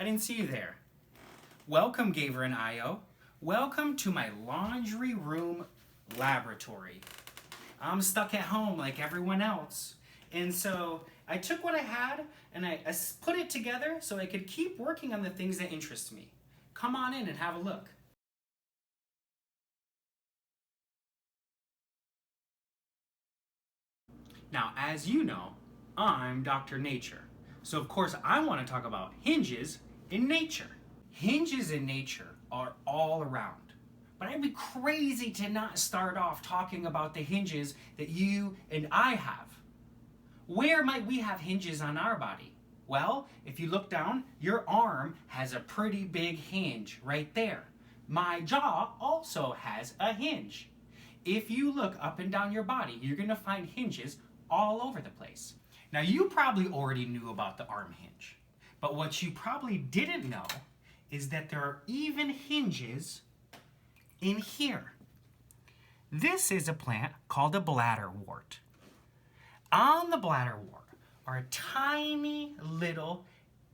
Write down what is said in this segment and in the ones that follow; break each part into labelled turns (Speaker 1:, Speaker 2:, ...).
Speaker 1: didn't see you there. Welcome, Gaver and Io. Welcome to my laundry room laboratory. I'm stuck at home like everyone else. And so I took what I had and I put it together so I could keep working on the things that interest me. Come on in and have a look. Now, as you know, I'm Dr. Nature. So of course I want to talk about hinges in nature. Hinges in nature are all around. But I'd be crazy to not start off talking about the hinges that you and I have. Where might we have hinges on our body? Well, if you look down, your arm has a pretty big hinge right there. My jaw also has a hinge. If you look up and down your body, you're going to find hinges all over the place. Now, you probably already knew about the arm hinge, but what you probably didn't know is that there are even hinges in here. This is a plant called a bladderwort. On the bladderwort are tiny little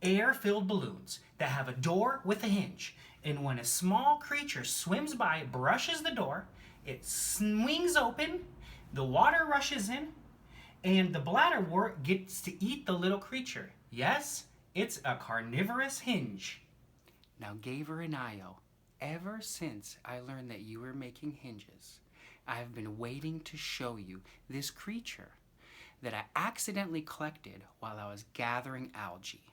Speaker 1: air-filled balloons that have a door with a hinge. And when a small creature swims by, brushes the door, it swings open, the water rushes in, and the bladderwort gets to eat the little creature. Yes, it's a carnivorous hinge. Now, Gaver and Io, ever since I learned that you were making hinges, I have been waiting to show you this creature that I accidentally collected while I was gathering algae.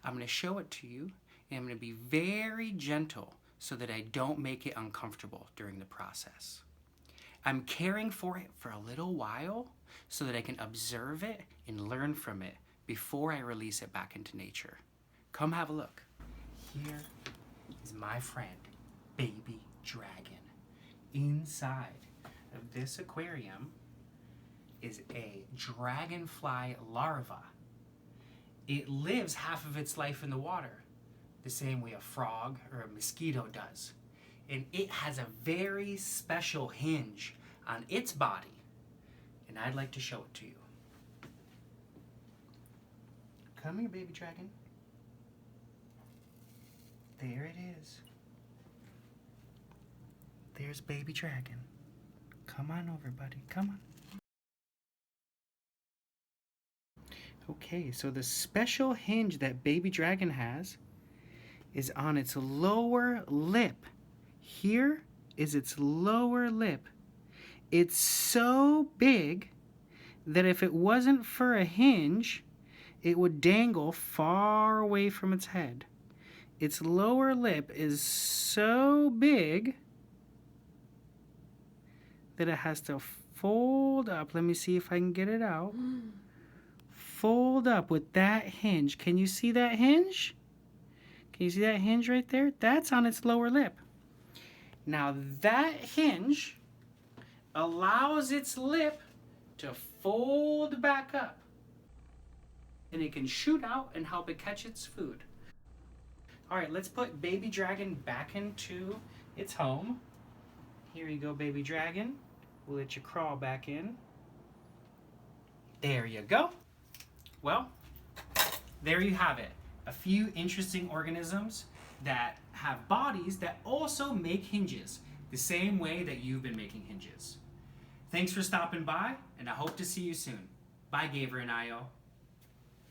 Speaker 1: I'm going to show it to you, and I'm going to be very gentle so that I don't make it uncomfortable during the process. I'm caring for it for a little while so that I can observe it and learn from it before I release it back into nature. Come have a look. Here is my friend, baby dragon. Inside of this aquarium is a dragonfly larva. It lives half of its life in the water, the same way a frog or a mosquito does. And it has a very special hinge on its body, and I'd like to show it to you. Come here, baby dragon. There it is. There's baby dragon. Come on over, buddy. Come on. Okay, so the special hinge that baby dragon has is on its lower lip. Here is its lower lip. It's so big that if it wasn't for a hinge, it would dangle far away from its head. Its lower lip is so big that it has to fold up. Let me see if I can get it out. Fold up with that hinge. Can you see that hinge? Can you see that hinge right there? That's on its lower lip. Now that hinge allows its lip to fold back up, and it can shoot out and help it catch its food. All right, let's put baby dragon back into its home. Here you go, baby dragon. We'll let you crawl back in. There you go. Well, there you have it. A few interesting organisms that have bodies that also make hinges, the same way that you've been making hinges. Thanks for stopping by, and I hope to see you soon. Bye, Gaver and Io.